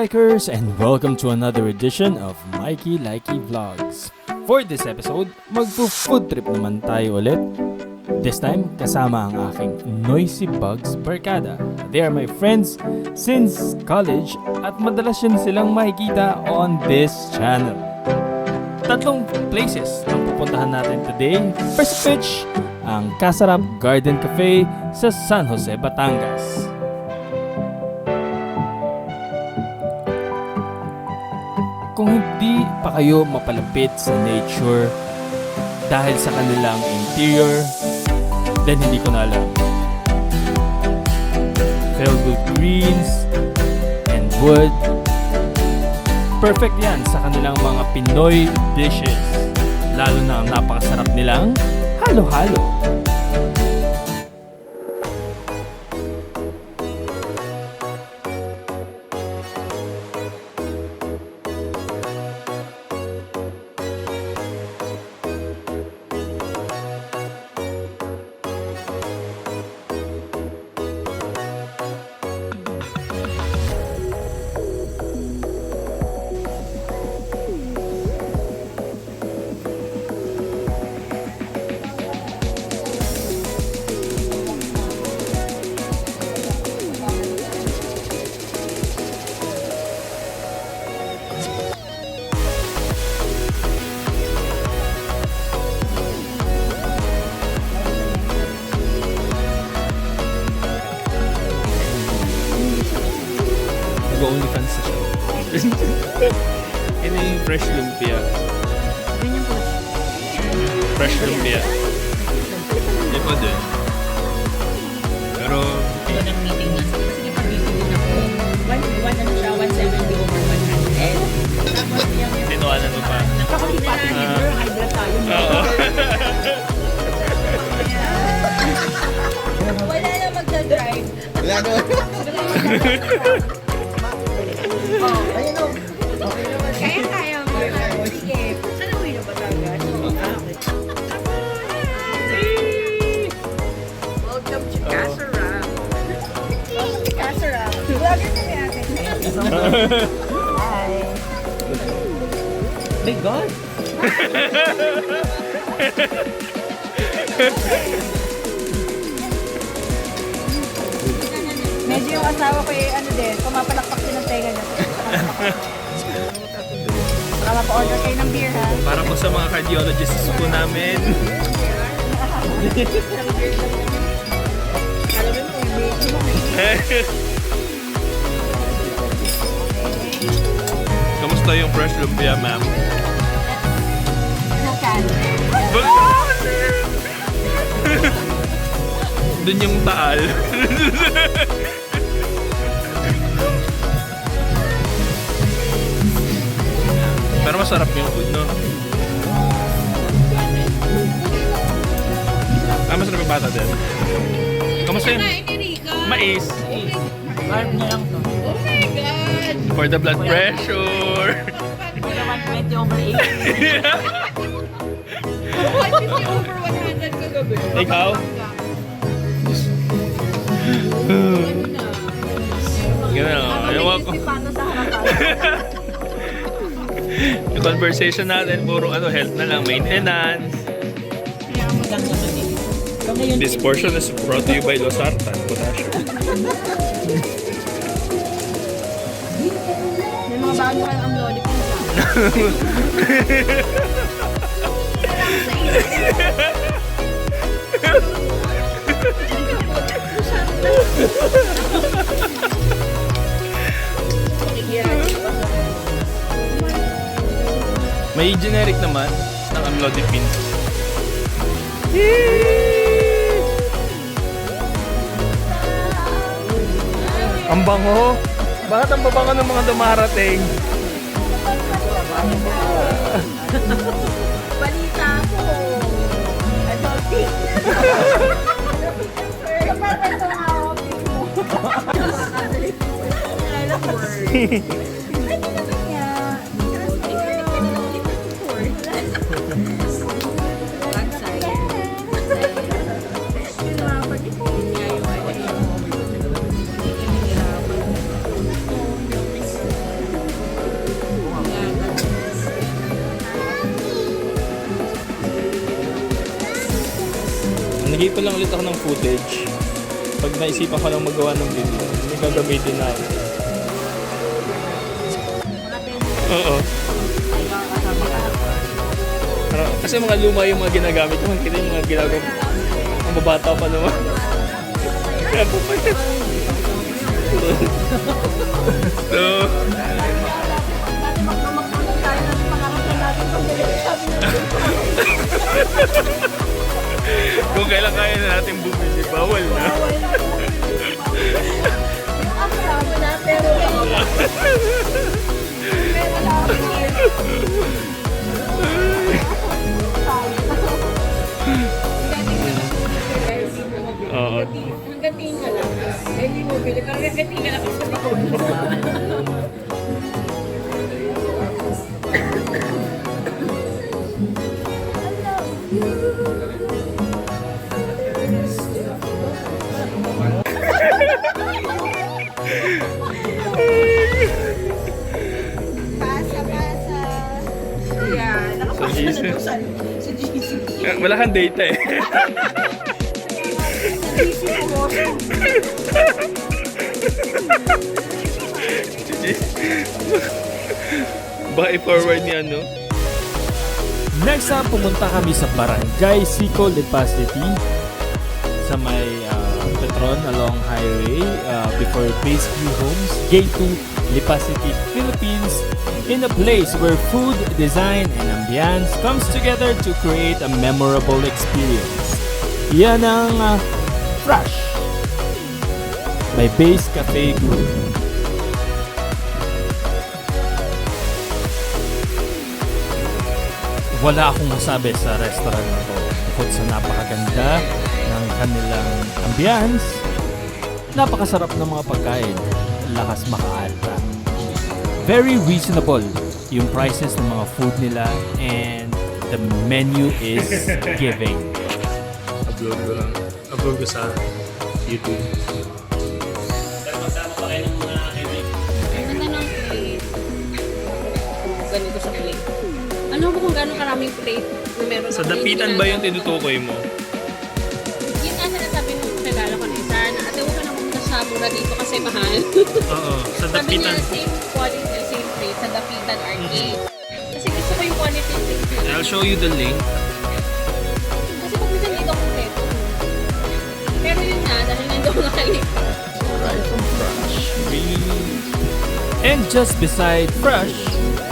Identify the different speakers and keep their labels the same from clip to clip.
Speaker 1: Likers, and welcome to another edition of Mikey Likey Vlogs. For this episode, magpo-food trip naman tayo ulit. This time, kasama ang aking Noisy Bugs barkada. They are my friends since college at madalas yun silang makikita on this channel. Tatlong places ang pupuntahan natin today. First pitch, ang Casarap Garden Cafe sa San Jose, Batangas. Kung hindi pa kayo mapalapit sa nature dahil sa kanilang interior, then hindi ko na alam. Filled with greens and wood. Perfect yan sa kanilang mga Pinoy dishes. Lalo na ang napakasarap nilang halo-halo. Only-fans na siya. Yun yung fresh lumpia.
Speaker 2: Yun yung
Speaker 1: Fresh lumpia. Yun pa din. Pero...
Speaker 2: ito ng meeting na. Kasi nag-meeting din ako. Ano siya, 170 over 100. Tapos yung...
Speaker 1: Tinuanan mo pa.
Speaker 2: Nakakalipat na yun. Hydra tayo.
Speaker 1: Oo.
Speaker 2: Wala na magdadrive.
Speaker 3: Wala na.
Speaker 2: Ayun o. Kaya mo. Sige. Saan uwi na ba talaga? Welcome to Casarap. Casarap. Vlogger kami ate. Hi.
Speaker 3: My God!
Speaker 2: Medyo yung asawa ko ano din, pumapalakpak din ng tenga niya. Baka mapa-order kayo ng beer ha.
Speaker 1: Para po sa mga cardiologists po namin.
Speaker 2: Alam mo yung beer mo.
Speaker 1: Kamusta yung fresh lumpia, ma'am?
Speaker 2: Nakan.
Speaker 1: Doon yung taal. Pero masarap yung food, no? Masarap yung bata din. Kamusta yung mais?
Speaker 2: Carb na lang to. Oh my God!
Speaker 1: For the blood pressure.
Speaker 2: Kuya 120 over 80. 150 over 100 kagabi.
Speaker 1: Ikaw? Gano'n, ayaw ko.
Speaker 2: Paano sa harapan?
Speaker 1: Yung conversation natin, puro health na lang, maintenance.
Speaker 2: Kaya maganda to din.
Speaker 1: This portion is brought to you by Losartan Potassium.
Speaker 2: May mga bago kayong ang lollipop dyan.
Speaker 1: May generic naman ng amlodipine. Ang bango! Bakit ang babango ng mga dumarating?
Speaker 2: Balita ko. Adulting. Kapag ito ang outing mo.
Speaker 1: Nag-iipon lang ulit ako ng footage. Pag naisipan ko lang magawa ng video, may gagamitin na ako. Oo. Kasi mga luma yung mga ginagamit ko. Kita yung mga ginagawa. Ang babata pa naman. Kaya po pa yan. So, kung kailan kaya na natin bumili, bawal na. Oo.
Speaker 2: Hanggang tingin ka lang. Eh, hindi mo bili. Pero hanggang tingin ka lang kasi
Speaker 3: Pasa.
Speaker 2: yeah, nakapasok na sa GC.
Speaker 1: Wala kang data eh. Baka i-forward niya, no? Next up, pumunta kami sa Barangay Sico, Lipa City. Sa may Petron along highway before Base View Homes, Gate 2, Lipa City, Philippines. In a place where food, design, and ambience comes together to create a memorable experience. Yan ang Fresh. May Base Cafe Group. Wala akong masabi sa restaurant na to. Bukod sa napakaganda ng kanilang ambience, napakasarap ng mga pagkain, lakas makaalta. Very reasonable yung prices ng mga food nila and the menu is giving. Upload ko sa YouTube.
Speaker 2: Ang ganda ng plate. Ganito sa plate. Ano mo kung gano'ng karaming plate na meron
Speaker 1: Sa
Speaker 2: ako?
Speaker 1: dapitan ba yung tinutukoy mo?
Speaker 2: Yun nga sinasabi nung regalo ko na isa, na ate huwag ka na pumunta sa mura dito kasi mahal.
Speaker 1: Oo, sa
Speaker 2: Sabi niya,
Speaker 1: dapitan.
Speaker 2: same quality, same plate sa dapitan arcade. Kasi gusto ko yung quality plate.
Speaker 1: I'll show you the link.
Speaker 2: Kasi pag minsan dito kompleto. Pero yun nga, dahil nandun ako nakalik.
Speaker 1: Right from Fresh. And just beside Fresh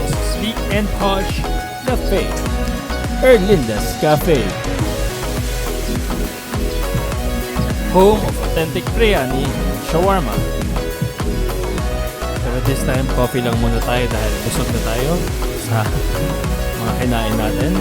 Speaker 1: is Sleek and Posh Cafe. Erlinda's Cafe. Home of authentic biryani and shawarma. Pero this time, coffee lang muna tayo dahil busog na tayo sa mga kinain natin.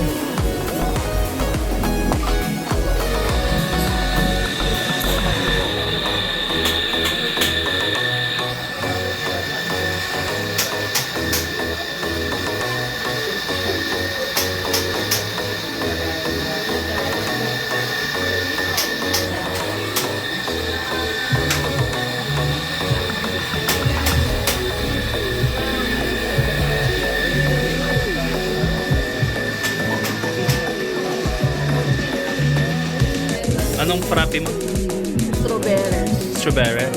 Speaker 1: Anong frappe mo?
Speaker 2: Strawberry.
Speaker 1: Strawberry?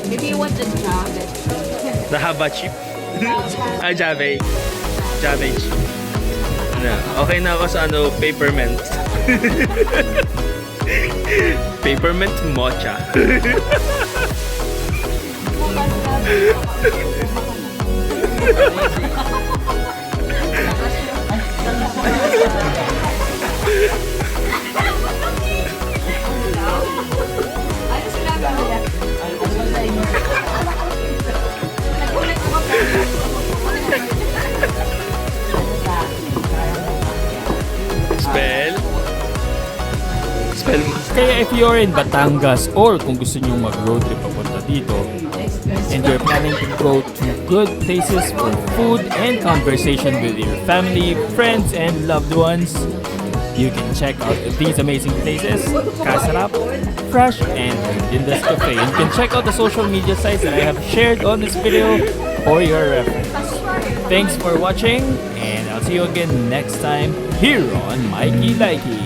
Speaker 2: Maybe you want the chocolate.
Speaker 1: The haba chip? Jave. Jave chip. Ano, okay na ako sa peppermint. Peppermint mocha. Spell mo. Kaya if you're in Batangas or kung gusto nyo mag-road trip papunta dito and you're planning to go to good places for food and conversation with your family, friends, and loved ones, you can check out these amazing places, Kasarap, Fresh, and Linda's Cafe. You can check out the social media sites that I have shared on this video for your reference. Thanks for watching, and I'll see you again next time here on Mikey Likey.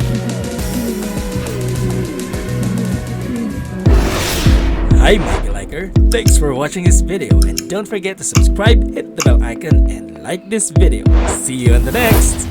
Speaker 1: Hi Mikey Liker, thanks for watching this video and don't forget to subscribe, hit the bell icon and like this video. See you on the next!